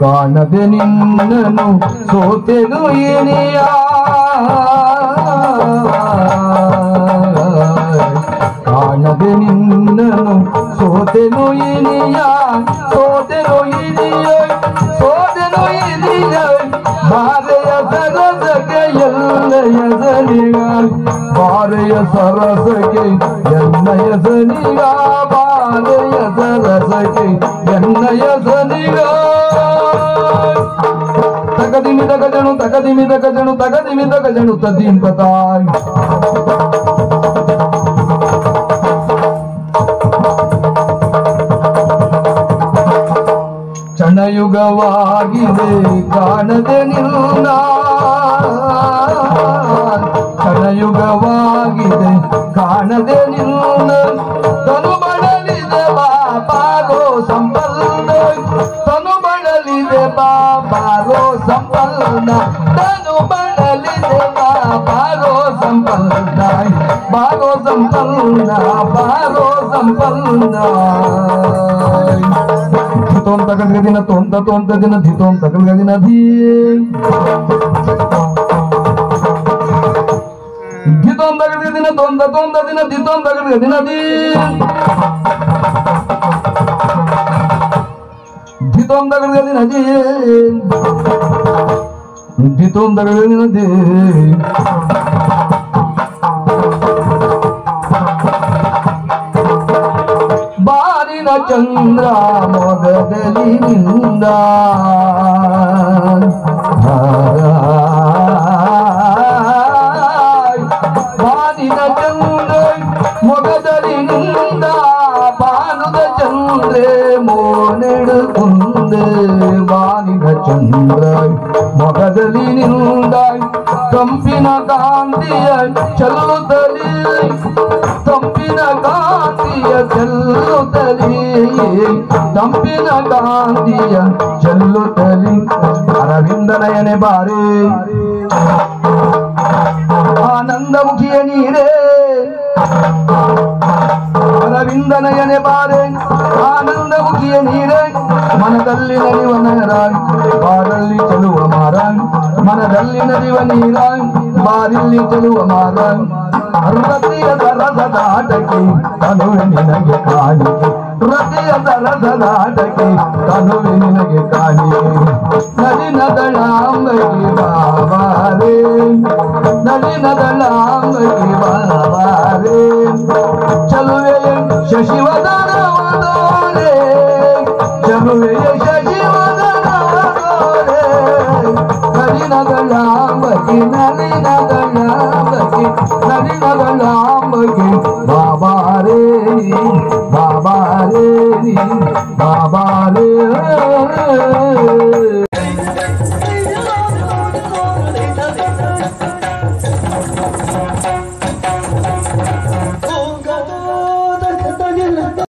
ಕಾಣದೆ ನಿನ್ನನು ಸೋತೆನು ಏನಿಯ ಕಾಣದೆ ನಿನ್ನನು ಸೋತೆನು ಏನಿಯ ಸೋತೆನು ಏನಿಯ ಸೋತೆನು ಏನಿಯ ಬಾರೆಯ ಸರಸಕ್ಕೆ ಎಲ್ಲಯ ಸನಿಗ ಬಾರೆಯ ಸರಸಕ್ಕೆ ಎನ್ನಯ ಸನಿಗ ಬಾರೆಯ ಸರಸಕ್ಕೆ ಎನ್ನಯ ಸನಿಗ ತಗದಿಮಿ ತಗಜಣು ತಗದಿಮಿ ತಗಜಣು ತಗದಿಮಿ ತಗಜಣು ತದೀಂ ಪತಾಯ್ ಕ್ಷಣಯುಗವಾಗಿದೆ ಕಾಣದೆ ನಿನ್ನ ಕ್ಷಣಯುಗವಾಗಿದೆ ಕಾಣದೆ ನಿನ್ನ ತನು ಬಡಲಿದೆ ಬಾಬಾರೋ ಸಂಪನ್ನ ತನು ಬಡಲಿದೆ ಬಾಬಾರೋ ಸಂಪನ್ನ ತನು ಬಡಲಿದೆ ಬಾಬಾರೋ ಸಂಪನ್ನ ಬಾರೋ ಸಂಪನ್ನ ಬಾರೋ ಸಂಪನ್ನ ಧಿತೋಂ ತಗಲ್ಗದಿನ ತೋಂತ ತೋಂತ ದಿನ ಧಿತೋಂ ತಗಲ್ಗದಿನ ಧೀ ಧಿತೋಂ ತಗಲ್ಗದಿನ ತೋಂತ ತೋಂತ ದಿನ ಧಿತೋಂ ತಗಲ್ಗದಿನ ಧೀ ಧಿತೋಂ ತಗಲ್ಗದಿನ ಧೀ ಧಿತೋಂ ತಗಲ್ಗದಿನ ಧೀ ಬಾರಿನ ಚಂದ್ರ ಮೊಗದಲಿನಿಂದ ಬಾರಿನ ಚಂದ್ರ ಮೊಗದಲಿನಿಂದ ಬಾನುದ ಚಂದ್ರೆ ಮೋನೆಡುಕುಂದೆ ಬಾರಿನ ಚಂದ್ರ ಮೊಗದಲಿನಿಂದ ಕಂಪಿನ ಕಾಂತಿಯ ಚೆಲ್ಲುತ್ತಲೇ ತಂಪಿನ ಕಾಂತಿಯ ಚೆಲ್ಲುತ್ತಲೇ ತಂಪಿನ ಕಾಂತಿಯ ಚೆಲ್ಲುತ್ತಲೇ ಅರವಿಂದ ನಯನೆ ಬಾರೆ ಆನಂದಮುಖಿಯ ನೀರೇ ಅರವಿಂದ ನಯನೆ ಬಾರೆ ಆನಂದಮುಖಿಯ ನೀರೇ ಮನದಲ್ಲಿ ನಡೆಯುವ ನಯರಾಯ್ ಬಾರಲ್ಲಿ ಚೆಲುವ ಮಾರಾಯ್ ಮನದಲ್ಲಿ ನಡೆಯುವ ನೀರಾಯ್ ಬಾರಿಲ್ಲಿ ಚೆಲುವ ಮಾರಾಯ್ ರತಿಯ ಸರಸದ ಆಟಕ್ಕೆ ತನುವೆ ನಿನಗೆ ಕಾಣಿಕೆ ರತಿಯ ಸರಸದ ಆಟಕ್ಕೆ ತನುವೆ ನಿನಗೆ ಕಾಣಿಕೆ ನಳಿನ ದಳಾಂಬಗಿ ಬಾಬಾರೇ ನಳಿನ ದಳಾಂಬಗಿ ಬಾಬಾರೇ ಚಲುವೆಯ ಶಶಿವದನವದೋರೆ ಚಲುವೆಯ ಶಶಿವದನವದೋರೆ ನಳಿನ ದಳಾಂಬಗಿ ನಳಿನ ದಳಾಂಬಗಿ ನಳಿನ ದಳಾಂಬಗಿ ಬಾಬಾರೇ ಬಾಬಾರೇ ಬಾಬಾರೇ